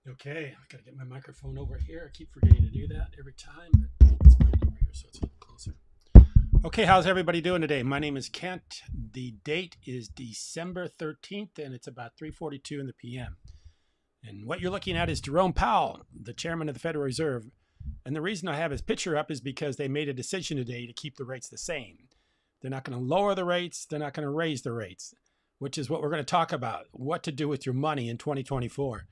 Okay, I gotta get my microphone over here. I keep forgetting to do that every time, but let's put it over here so it's a little closer. Okay, how's everybody doing today? My name is Kent. The date is December 13th, and it's about 3:42 in the p.m. And what you're looking at is Jerome Powell, the chairman of the Federal Reserve. And the reason I have his picture up is because they made a decision today to keep the rates the same. They're not going to lower the rates. They're not going to raise the rates, which is what we're going to talk about, what to do with your money in 2024.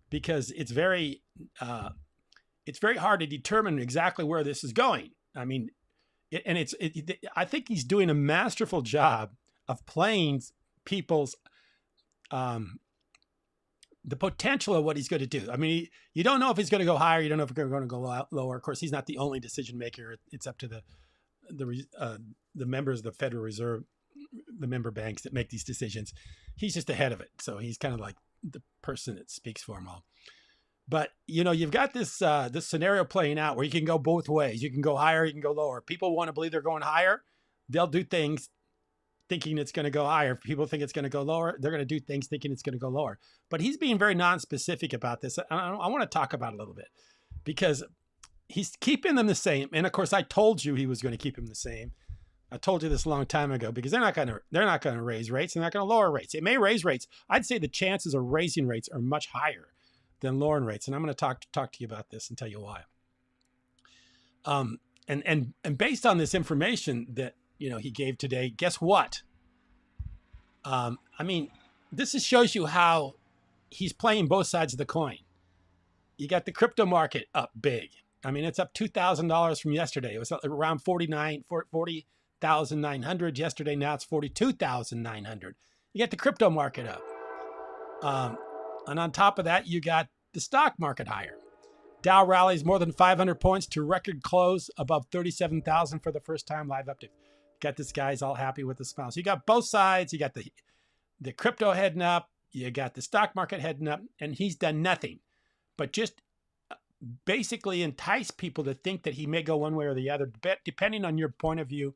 Because it's very hard to determine exactly where this is going. I mean, I think he's doing a masterful job of playing people's the potential of what he's going to do. I mean, you don't know if he's going to go higher. You don't know if he's going to go lower. Of course, he's not the only decision maker. It's up to the members of the Federal Reserve, the member banks that make these decisions. He's just ahead of it. So he's kind of like the person that speaks for them all. But you've got this scenario playing out where you can go both ways. You can go higher, you can go lower. People want to believe they're going higher. They'll do things thinking it's going to go higher. If people think it's going to go lower, they're going to do things thinking it's going to go lower. But he's being very non-specific about this. I want to talk about it a little bit because he's keeping them the same. And of course, I told you he was going to keep them the same. I told you this a long time ago because they're not going to raise rates. They're not going to lower rates. It may raise rates. I'd say the chances of raising rates are much higher than lowering rates. And I'm going to talk to you about this and tell you why. And based on this information that he gave today, guess what? I mean, this just shows you how he's playing both sides of the coin. You got the crypto market up big. I mean, it's up $2,000 from yesterday. It was around 40,900 yesterday. Now it's 42,900. You got the crypto market up. And on top of that, you got the stock market higher. Dow rallies more than 500 points to record close above 37,000 for the first time live update. Got this guy's all happy with the smile. So you got both sides. You got the crypto heading up. You got the stock market heading up, and he's done nothing but just basically entice people to think that he may go one way or the other, depending on your point of view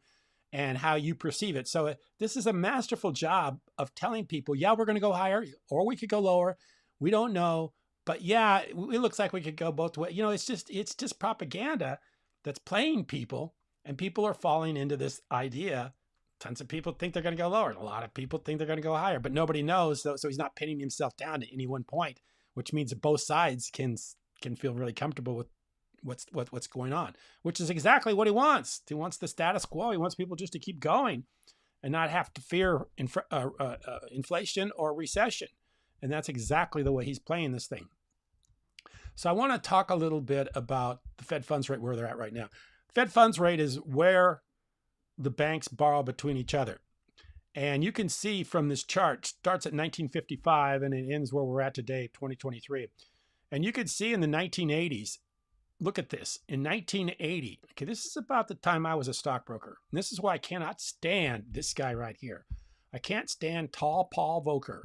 and how you perceive it. So this is a masterful job of telling people, yeah, we're going to go higher or we could go lower. We don't know. But yeah, it looks like we could go both ways. It's just propaganda that's playing people, and people are falling into this idea. Tons of people think they're going to go lower. A lot of people think they're going to go higher, but nobody knows. So he's not pinning himself down to any one point, which means that both sides can feel really comfortable with what's going on, which is exactly what he wants. He wants the status quo. He wants people just to keep going and not have to fear inflation or recession. And that's exactly the way he's playing this thing. So I want to talk a little bit about the Fed funds rate, where they're at right now. Fed funds rate is where the banks borrow between each other. And you can see from this chart, starts at 1955 and it ends where we're at today, 2023. And you can see in the 1980s, look at this. In 1980, okay, this is about the time I was a stockbroker. And this is why I cannot stand this guy right here. I can't stand tall Paul Volcker.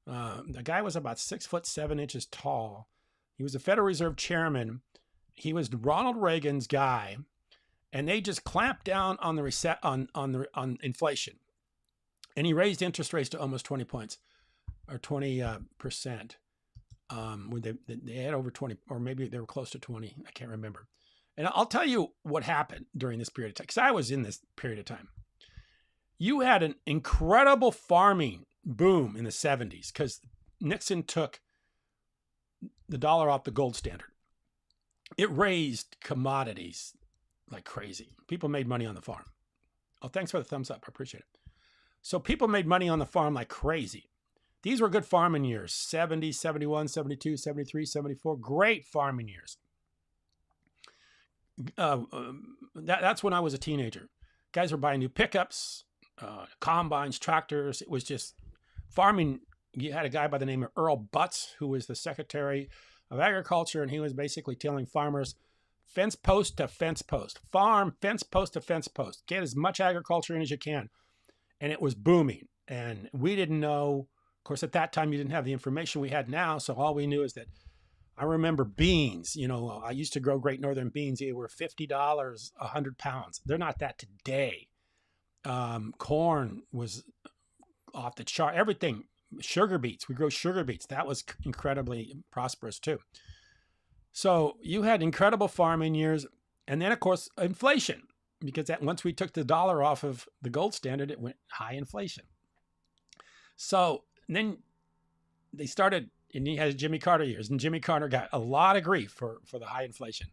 The guy was about 6'7" tall. He was the Federal Reserve chairman. He was Ronald Reagan's guy, and they just clamped down on on inflation. And he raised interest rates to almost 20 points or 20%. When they had over 20, or maybe they were close to 20. I can't remember. And I'll tell you what happened during this period of time, because I was in this period of time. You had an incredible farming boom in the 70s because Nixon took the dollar off the gold standard. It raised commodities like crazy. People made money on the farm. Oh, thanks for the thumbs up. I appreciate it. So people made money on the farm like crazy. These were good farming years, 70, 71, 72, 73, 74, great farming years. That's when I was a teenager. Guys were buying new pickups, combines, tractors. It was just farming. You had a guy by the name of Earl Butz, who was the Secretary of Agriculture, and he was basically telling farmers, fence post to fence post, farm, fence post to fence post, get as much agriculture in as you can. And it was booming. And we didn't know, of course, at that time, you didn't have the information we had now. So all we knew is that I remember beans. I used to grow Great Northern beans. They were $50 100 pounds. They're not that today. Corn was off the chart. Everything Sugar beets. We grow sugar beets. That was incredibly prosperous too. So you had incredible farming years. And then, of course, inflation, because once we took the dollar off of the gold standard, it went high inflation. So then they started, and he has Jimmy Carter years, and Jimmy Carter got a lot of grief for the high inflation.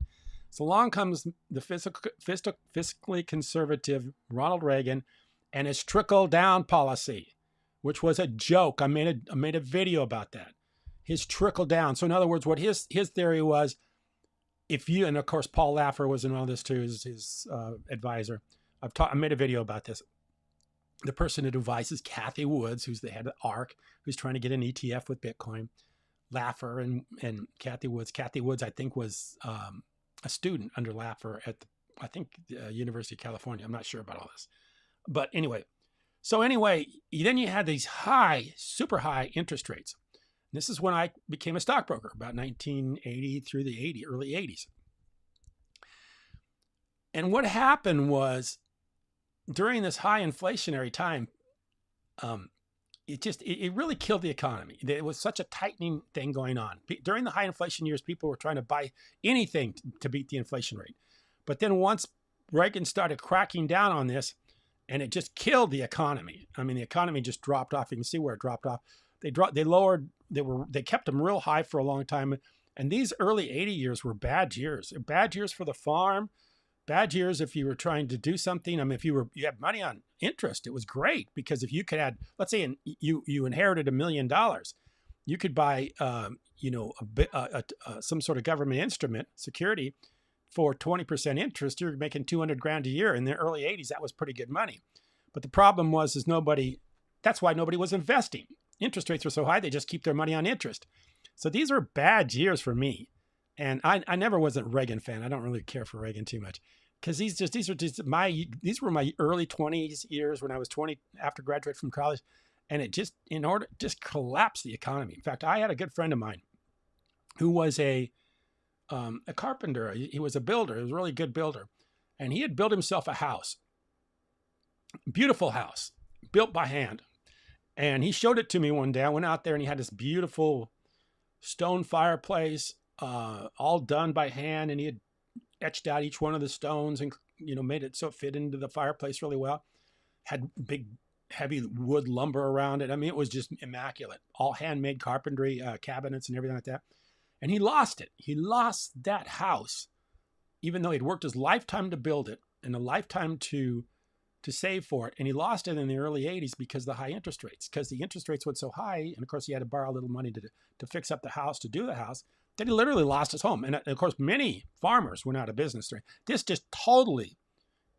So along comes the fiscally conservative Ronald Reagan and his trickle-down policy, which was a joke. I made a video about that. His trickle-down. So in other words, what his theory was, if you, and of course Paul Laffer was in all this too, his advisor. I made a video about this. The person who advises Cathie Woods, who's the head of ARK, who's trying to get an ETF with Bitcoin. Laffer and Cathie Woods. Cathie Woods, I think, was a student under Laffer at the University of California. I'm not sure about all this, but anyway. So anyway, then you had these super high interest rates. This is when I became a stockbroker, about 1980 through the early 80s. And what happened was, during this high inflationary time, it really killed the economy. There was such a tightening thing going on. During the high inflation years, people were trying to buy anything to beat the inflation rate. But then once Reagan started cracking down on this, and it just killed the economy. I mean, the economy just dropped off. You can see where it dropped off. They kept them real high for a long time. And these early 80 years were bad years. Bad years for the farm. Bad years if you were trying to do something. I mean, if you had money on interest, it was great, because if you could add, let's say you inherited $1 million, you could buy some sort of government instrument security for 20% interest. You're making $200,000 a year. In the early 80s, that was pretty good money. But the problem was that's why nobody was investing. Interest rates were so high, they just keep their money on interest. So these were bad years for me. And I never was a Reagan fan. I don't really care for Reagan too much, because these were my early 20s years when I was 20 after graduating from college, and it just collapsed the economy. In fact, I had a good friend of mine who was a carpenter. He was a builder. He was a really good builder, and he had built himself a house, beautiful house, built by hand. And he showed it to me one day. I went out there, and he had this beautiful stone fireplace, all done by hand, and he had etched out each one of the stones and made it so it fit into the fireplace really well. Had big heavy wood lumber around it. I mean, it was just immaculate. All handmade carpentry, cabinets and everything like that. And he lost it. He lost that house, even though he'd worked his lifetime to build it and a lifetime to save for it. And he lost it in the early 80s because of the high interest rates, because the interest rates went so high. And of course, he had to borrow a little money to fix up the house, to do the house. Then he literally lost his home. And of course, many farmers went out of business. This just totally,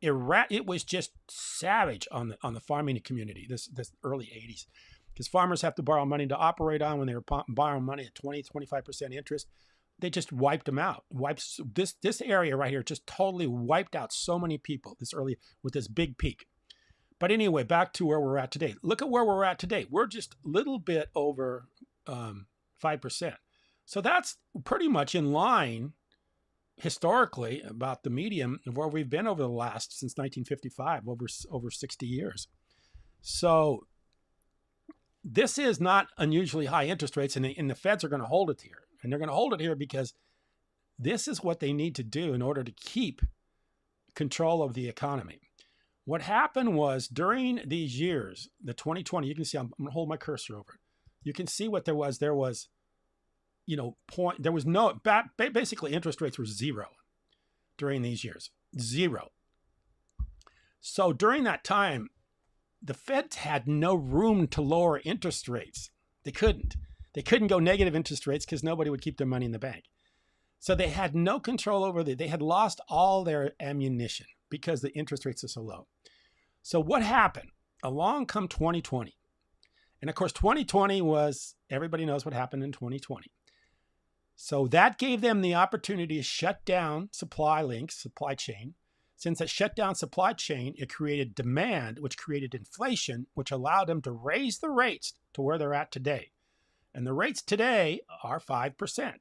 it was just savage on the farming community, this early 80s. Because farmers have to borrow money to operate on. When they were borrowing money at 20-25% interest, they just wiped them out. This area right here just totally wiped out so many people with this big peak. But anyway, back to where we're at today. Look at where we're at today. We're just a little bit over 5%. So that's pretty much in line historically about the medium of where we've been over the last, since 1955, over 60 years. So this is not unusually high interest rates, and the Feds are going to hold it here. And they're going to hold it here because this is what they need to do in order to keep control of the economy. What happened was, during these years, the 2020, you can see, I'm going to hold my cursor over it. You can see what there was. There was, basically interest rates were zero during these years, zero. So during that time, the Feds had no room to lower interest rates. They couldn't go negative interest rates because nobody would keep their money in the bank. So they had no control over they had lost all their ammunition because the interest rates are so low. So what happened? Along come 2020. And of course, 2020 was, everybody knows what happened in 2020. So that gave them the opportunity to shut down supply chain. Since it shut down supply chain, it created demand, which created inflation, which allowed them to raise the rates to where they're at today. And the rates today are 5%.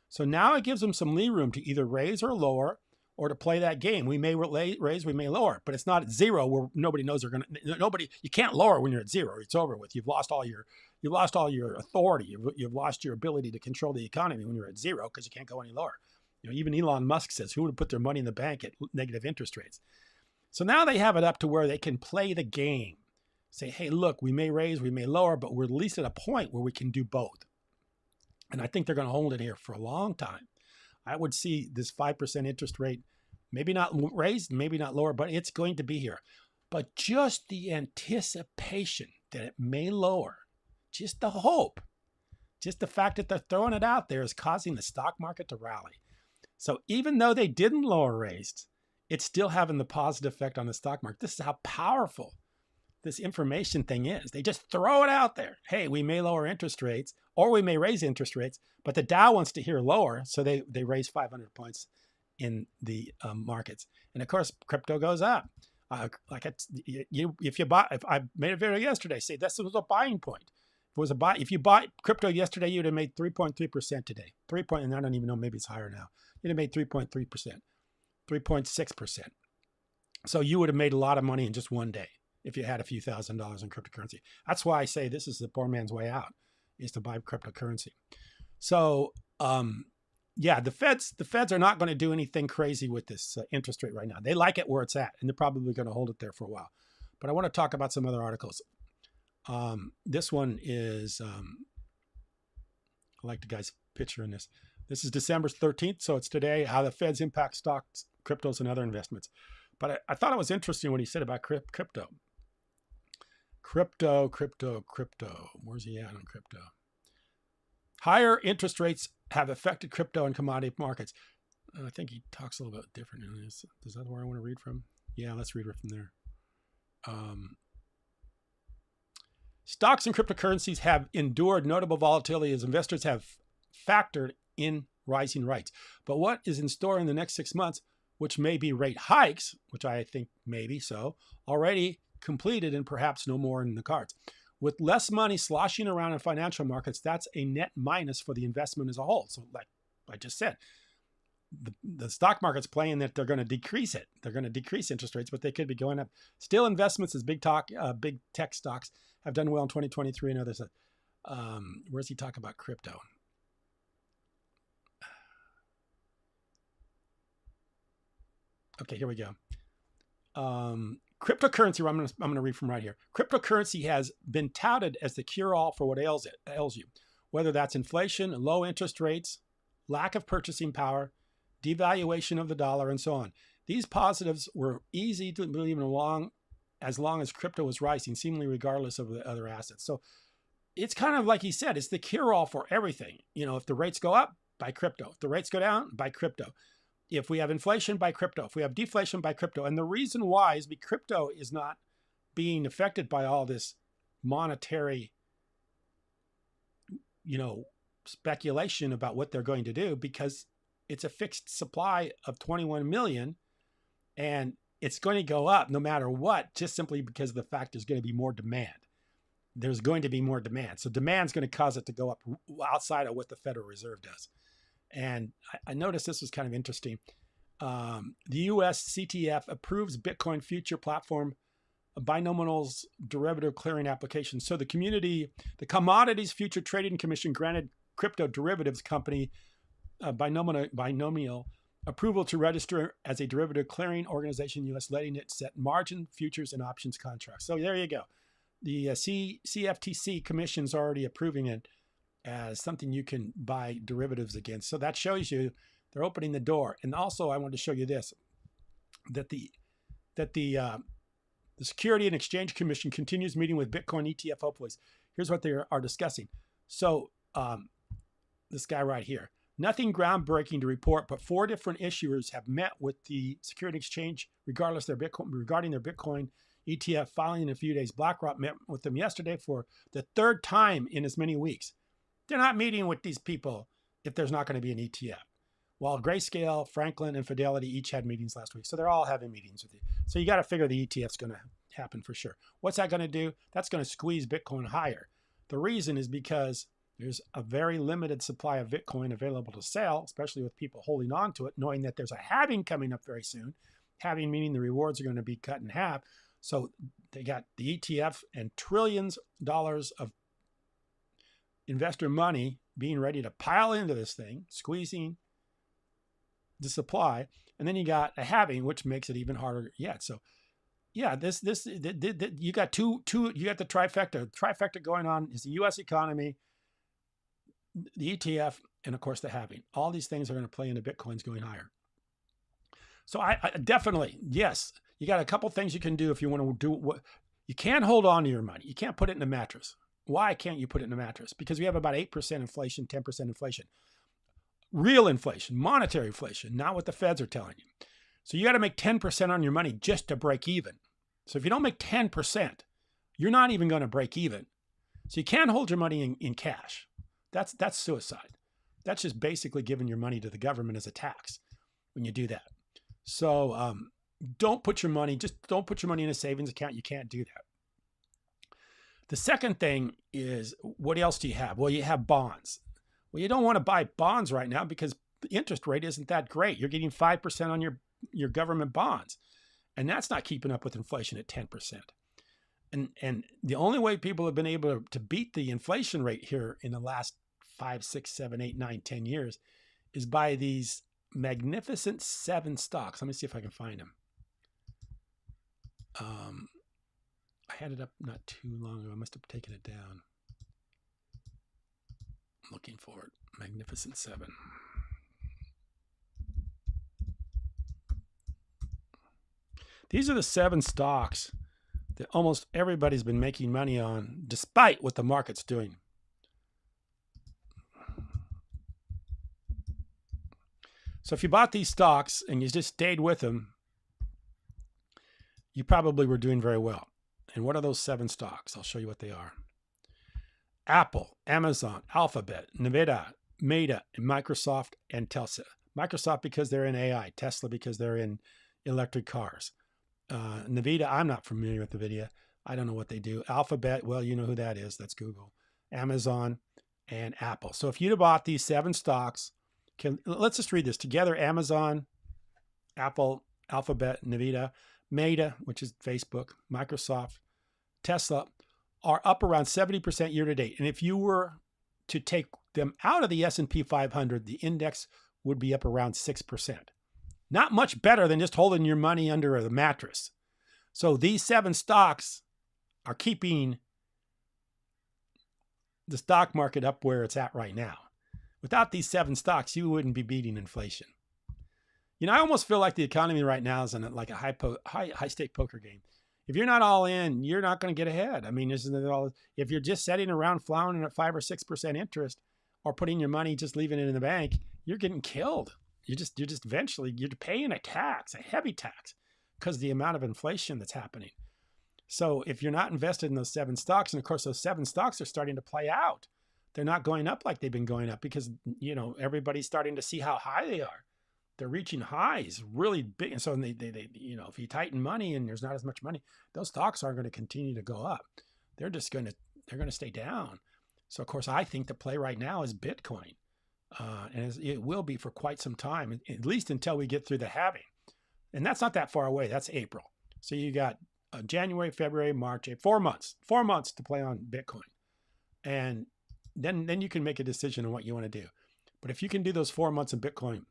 So now it gives them some lee room to either raise or lower, or to play that game. We may raise, we may lower, but it's not at zero where nobody knows they're going to. You can't lower when you're at zero. It's over with. You've lost all your authority. You've lost your ability to control the economy when you're at zero because you can't go any lower. Even Elon Musk says, who would put their money in the bank at negative interest rates? So now they have it up to where they can play the game. Say, hey, look, we may raise, we may lower, but we're at least at a point where we can do both. And I think they're going to hold it here for a long time. I would see this 5% interest rate, maybe not raised, maybe not lower, but it's going to be here. But just the anticipation that it may lower, just the hope, just the fact that they're throwing it out there is causing the stock market to rally. So even though they didn't lower rates, it's still having the positive effect on the stock market. This is how powerful this information thing is. They just throw it out there. Hey, we may lower interest rates or we may raise interest rates, but the Dow wants to hear lower. So they raise 500 points in the markets. And of course, crypto goes up. If I made a video yesterday, say this was a buying point. If you bought crypto yesterday, you'd have made 3.3% today. And I don't even know, maybe it's higher now. You'd have made 3.3%, 3.6%. So you would have made a lot of money in just one day if you had a few $1,000s in cryptocurrency. That's why I say this is the poor man's way out, is to buy cryptocurrency. So yeah, the feds are not going to do anything crazy with this interest rate right now. They like it where it's at, and they're probably going to hold it there for a while. But I want to talk about some other articles. This one is, I like the guy's picture in this. This is December 13th, so it's today, how the feds impact stocks, cryptos, and other investments. But I thought it was interesting what he said about crypto. Crypto. Where's he at on crypto? Higher interest rates have affected crypto and commodity markets. I think he talks a little bit different in this. Is that where I want to read from? Yeah, let's read it from there. Stocks and cryptocurrencies have endured notable volatility as investors have factored in rising rates. But what is in store in the next 6 months, which may be rate hikes, which I think maybe so, already completed and perhaps no more in the cards. With less money sloshing around in financial markets, that's a net minus for the investment as a whole. So like I just said, the stock market's playing that they're going to decrease it. They're going to decrease interest rates, but they could be going up. Still, investments as big tech stocks have done well in 2023 and others. Where's he talking about crypto? Okay, here we go. Cryptocurrency, I'm going to read from right here. Cryptocurrency has been touted as the cure-all for what ails you, whether that's inflation, low interest rates, lack of purchasing power, devaluation of the dollar, and so on. These positives were easy to believe as long as crypto was rising, seemingly regardless of the other assets. So it's kind of like he said, it's the cure-all for everything. If the rates go up, buy crypto. If the rates go down, buy crypto. If we have inflation, buy crypto. If we have deflation, buy crypto. And the reason why is because crypto is not being affected by all this monetary, speculation about what they're going to do, because it's a fixed supply of 21 million and it's going to go up no matter what, just simply because of the fact there's going to be more demand. There's going to be more demand. So demand's going to cause it to go up outside of what the Federal Reserve does. And I noticed this was kind of interesting. The U.S. CTF approves Bitcoin future platform binomials derivative clearing application. So the Commodities Future Trading Commission granted crypto derivatives company binomial approval to register as a derivative clearing organization in the U.S., letting it set margin, futures, and options contracts. So there you go. The CFTC Commission's already approving it as something you can buy derivatives against. So that shows you they're opening the door. And also I wanted to show you this, that the Security and Exchange Commission continues meeting with Bitcoin ETF hopefuls. Here's what they are discussing. So this guy right here, nothing groundbreaking to report, but 4 different issuers have met with the Security Exchange regarding their Bitcoin ETF filing in a few days. BlackRock met with them yesterday for the 3rd time in as many weeks. They're not meeting with these people if there's not going to be an ETF. While Grayscale, Franklin, and Fidelity each had meetings last week. So they're all having meetings with you. So you got to figure the ETF's going to happen for sure. What's that going to do? That's going to squeeze Bitcoin higher. The reason is because There's a very limited supply of Bitcoin available to sell, especially with people holding on to it, knowing that there's a halving coming up very soon. Halving meaning the rewards are going to be cut in half. So they got the ETF and trillions of dollars of investor money being ready to pile into this thing, squeezing the supply. And then you got a halving, which makes it even harder yet. So yeah, you got you got the trifecta going on is the U.S. economy, the ETF, and of course the halving. All these things are going to play into Bitcoin's going higher. So I definitely, yes, you got a couple things you can do if you want to do what you can't hold on to your money. You can't put it in a mattress. Why can't you put it in a mattress? Because we have about 8% inflation, 10% inflation. Real inflation, monetary inflation, not what the feds are telling you. So you got to make 10% on your money just to break even. So if you don't make 10%, you're not even going to break even. So you can't hold your money in cash. That's suicide. That's just basically giving your money to the government as a tax when you do that. So don't put your money in a savings account. You can't do that. The second thing is, what else do you have? Well, you have bonds. Well, you don't want to buy bonds right now because the interest rate isn't that great. You're getting 5% on your government bonds. And that's not keeping up with inflation at 10%. And the only way people have been able to beat the inflation rate here in the last 5, 6, 7, 8, 9, 10 years is by these magnificent 7 stocks. Let me see if I can find them. I had it up not too long ago. I must have taken it down. I'm looking for it. Magnificent 7. These are the 7 stocks that almost everybody's been making money on, despite what the market's doing. So if you bought these stocks and you just stayed with them, you probably were doing very well. And what are those 7 stocks? I'll show you what they are. Apple, Amazon, Alphabet, Nvidia, Meta, and Microsoft, and Tesla. Microsoft because they're in AI, Tesla because they're in electric cars. Nvidia, I'm not familiar with Nvidia. I don't know what they do. Alphabet, well, you know who that is. That's Google. Amazon, and Apple. So if you'd have bought these 7 stocks, let's just read this together. Amazon, Apple, Alphabet, Nvidia, Meta, which is Facebook, Microsoft, Tesla, are up around 70% year to date. And if you were to take them out of the S&P 500, the index would be up around 6%. Not much better than just holding your money under the mattress. So these 7 stocks are keeping the stock market up where it's at right now. Without these 7 stocks, you wouldn't be beating inflation. You know, I almost feel like the economy right now is in like a high stake poker game. If you're not all in, you're not going to get ahead. I mean, isn't it all? If you're just sitting around floundering at 5 or 6% interest, or putting your money, just leaving it in the bank, you're getting killed. You're just eventually you're paying a tax, a heavy tax, because of the amount of inflation that's happening. So if you're not invested in those 7 stocks, and of course those 7 stocks are starting to play out, they're not going up like they've been going up because, you know, everybody's starting to see how high they are. They're reaching highs really big. And so they you know, if you tighten money and there's not as much money, those stocks aren't going to continue to go up. They're going to stay down. So of course I think the play right now is Bitcoin. And it will be for quite some time, at least until we get through the halving. And that's not that far away. That's April. So you got January, February, March, 4 months. 4 months to play on Bitcoin. And then you can make a decision on what you want to do. But if you can do those 4 months in Bitcoin,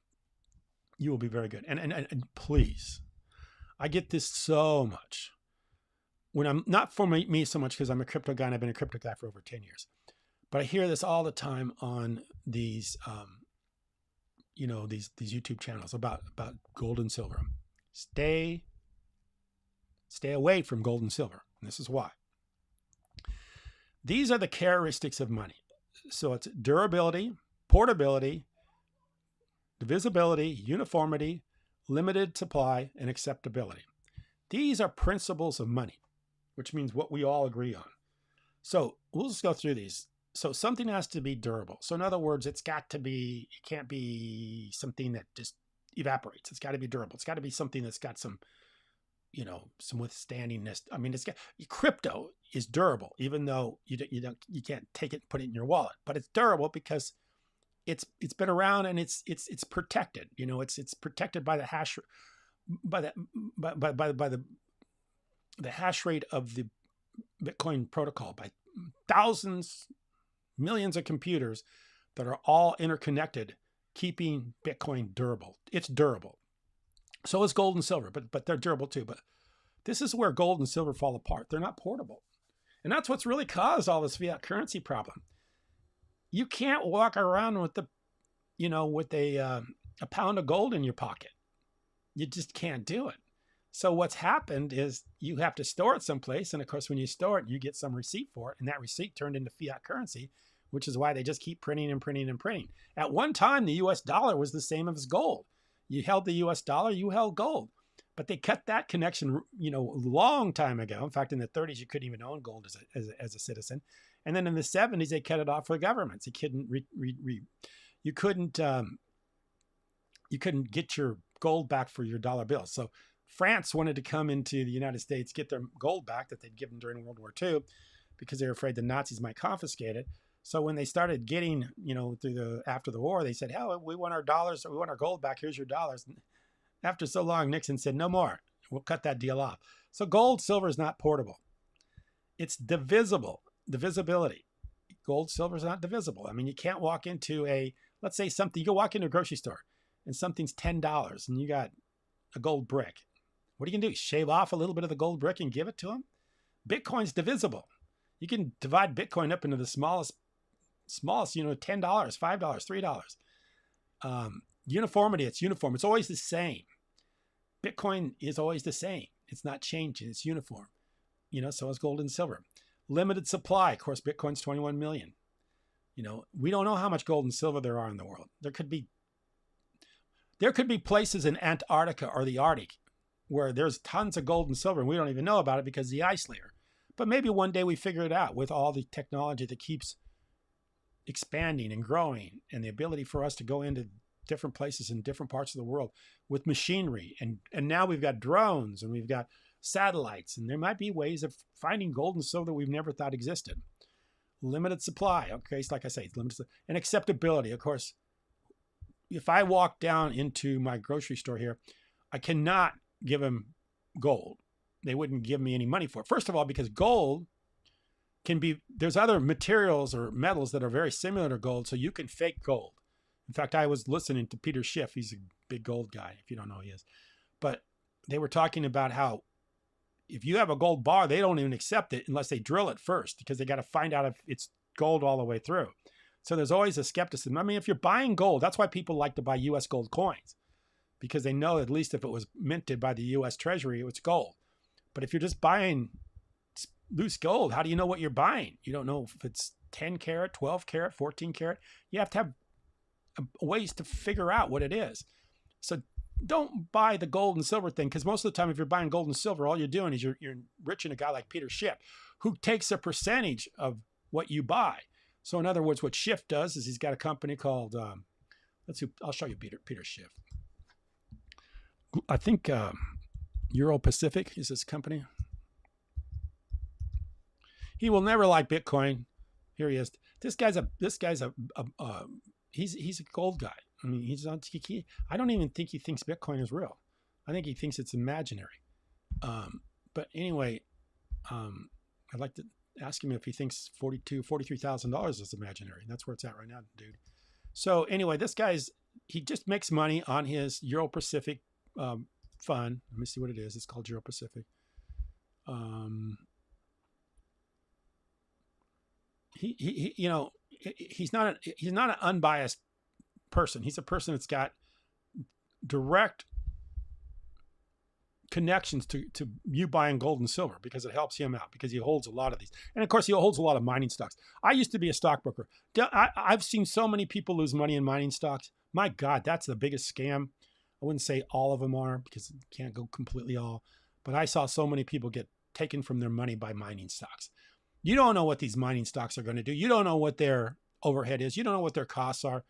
you will be very good. And please, I get this so much. When I'm not for me so much because I'm a crypto guy and I've been a crypto guy for over 10 years. But I hear this all the time on these, you know, these YouTube channels about gold and silver. Stay away from gold and silver. And this is why. These are the characteristics of money. So it's durability, portability, divisibility, uniformity, limited supply, and acceptability. These are principles of money, which means what we all agree on. So we'll just go through these. So something has to be durable. So in other words, it can't be something that just evaporates. It's got to be durable. It's got to be something that's got some, some withstandingness. I mean, crypto is durable, even though you can't take it and put it in your wallet, but it's durable because it's been around and it's protected. It's protected by the hash by the hash rate of the Bitcoin protocol, by thousands, millions of computers that are all interconnected, keeping Bitcoin durable. It's durable. So is gold and silver, but they're durable too. But this is where gold and silver fall apart. They're not portable. And that's what's really caused all this fiat currency problem. You can't walk around with with a pound of gold in your pocket. You just can't do it. So what's happened is you have to store it someplace. And of course, when you store it, you get some receipt for it. And that receipt turned into fiat currency, which is why they just keep printing and printing and printing. At one time, the US dollar was the same as gold. You held the US dollar, you held gold. But they cut that connection, a long time ago. In fact, in the 30s, you couldn't even own gold as a citizen. And then in the 70s, they cut it off for the governments. You couldn't get your gold back for your dollar bill. So France wanted to come into the United States, get their gold back that they'd given during World War II, because they were afraid the Nazis might confiscate it. So when they started getting, after the war, they said, "Hell, we want our dollars, we want our gold back. Here's your dollars." And after so long, Nixon said, "No more. We'll cut that deal off." So gold, silver is not portable. It's divisible. Divisibility. Gold, silver is not divisible. I mean, you can't walk into let's say something, you go walk into a grocery store and something's $10 and you got a gold brick. What are you going to do? Shave off a little bit of the gold brick and give it to them? Bitcoin's divisible. You can divide Bitcoin up into the smallest, $10, $5, $3. Uniformity, it's uniform. It's always the same. Bitcoin is always the same. It's not changing. It's uniform. So is gold and silver. Limited supply. Of course, Bitcoin's 21 million. We don't know how much gold and silver there are in the world. There could be places in Antarctica or the Arctic where there's tons of gold and silver and we don't even know about it because of the ice layer. But maybe one day we figure it out with all the technology that keeps expanding and growing and the ability for us to go into different places in different parts of the world with machinery. And now we've got drones and we've got satellites, and there might be ways of finding gold and silver that we've never thought existed. Limited supply. Okay, so like I say, it's limited. And acceptability. Of course, if I walk down into my grocery store here, I cannot give them gold. They wouldn't give me any money for it. First of all, because gold there's other materials or metals that are very similar to gold, so you can fake gold. In fact, I was listening to Peter Schiff. He's a big gold guy, if you don't know who he is. But they were talking about how if you have a gold bar, they don't even accept it unless they drill it first, because they got to find out if it's gold all the way through. So there's always a skepticism. I mean, if you're buying gold, that's why people like to buy U.S. gold coins, because they know at least if it was minted by the U.S. Treasury, it was gold. But if you're just buying loose gold, how do you know what you're buying? You don't know if it's 10 karat, 12 karat, 14 karat. You have to have ways to figure out what it is. So don't buy the gold and silver thing, because most of the time, if you're buying gold and silver, all you're doing is you're enriching a guy like Peter Schiff, who takes a percentage of what you buy. So in other words, what Schiff does is he's got a company called, I'll show you Peter Schiff. I think Euro Pacific is his company. He will never like Bitcoin. Here he is. He's a gold guy. I mean, I don't even think he thinks Bitcoin is real. I think he thinks it's imaginary. But anyway, I'd like to ask him if he thinks $43,000 is imaginary. That's where it's at right now, dude. So anyway, he just makes money on his Euro Pacific fund. Let me see what it is. It's called Euro Pacific. He's not an unbiased person. He's a person that's got direct connections to you buying gold and silver, because it helps him out, because he holds a lot of these. And of course, he holds a lot of mining stocks. I used to be a stockbroker. I've seen so many people lose money in mining stocks. My God, that's the biggest scam. I wouldn't say all of them are, because it can't go completely all, but I saw so many people get taken from their money by mining stocks. You don't know what these mining stocks are going to do. You don't know what their overhead is. You don't know what their costs are.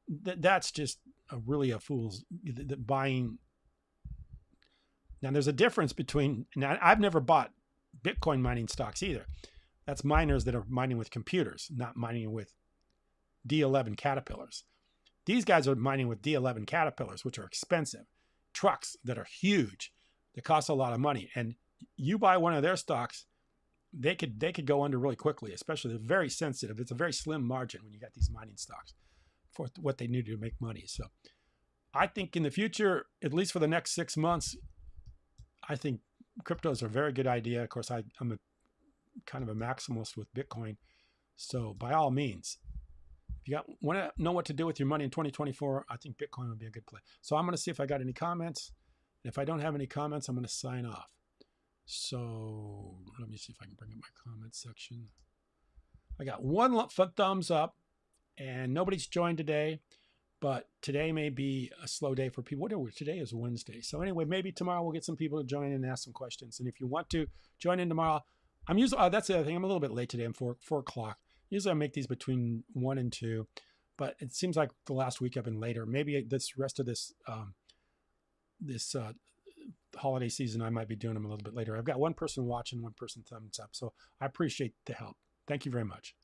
That's just really a fool's buying Now, there's a difference between, now I've never bought Bitcoin mining stocks either. That's miners that are mining with computers, not mining with D11 Caterpillars. These guys are mining with D11 Caterpillars, which are expensive. Trucks that are huge, that cost a lot of money. And you buy one of their stocks, they could go under really quickly, especially they're very sensitive. It's a very slim margin when you got these mining stocks for what they need to make money. So I think in the future, at least for the next 6 months, I think cryptos are a very good idea. Of course, I'm a kind of a maximalist with Bitcoin. So by all means, if you want to know what to do with your money in 2024, I think Bitcoin would be a good play. So I'm going to see if I got any comments. And if I don't have any comments, I'm going to sign off. So let me see if I can bring up my comment section. I got one thumbs up, and nobody's joined today. But today may be a slow day for people. Today is Wednesday. So anyway, maybe tomorrow we'll get some people to join in and ask some questions. And if you want to join in tomorrow, I'm usually, that's the other thing. I'm a little bit late today. I'm 4 o'clock. Usually I make these between 1 and 2, but it seems like the last week I've been later. Maybe this rest of this holiday season, I might be doing them a little bit later. I've got one person watching, one person thumbs up. So I appreciate the help. Thank you very much.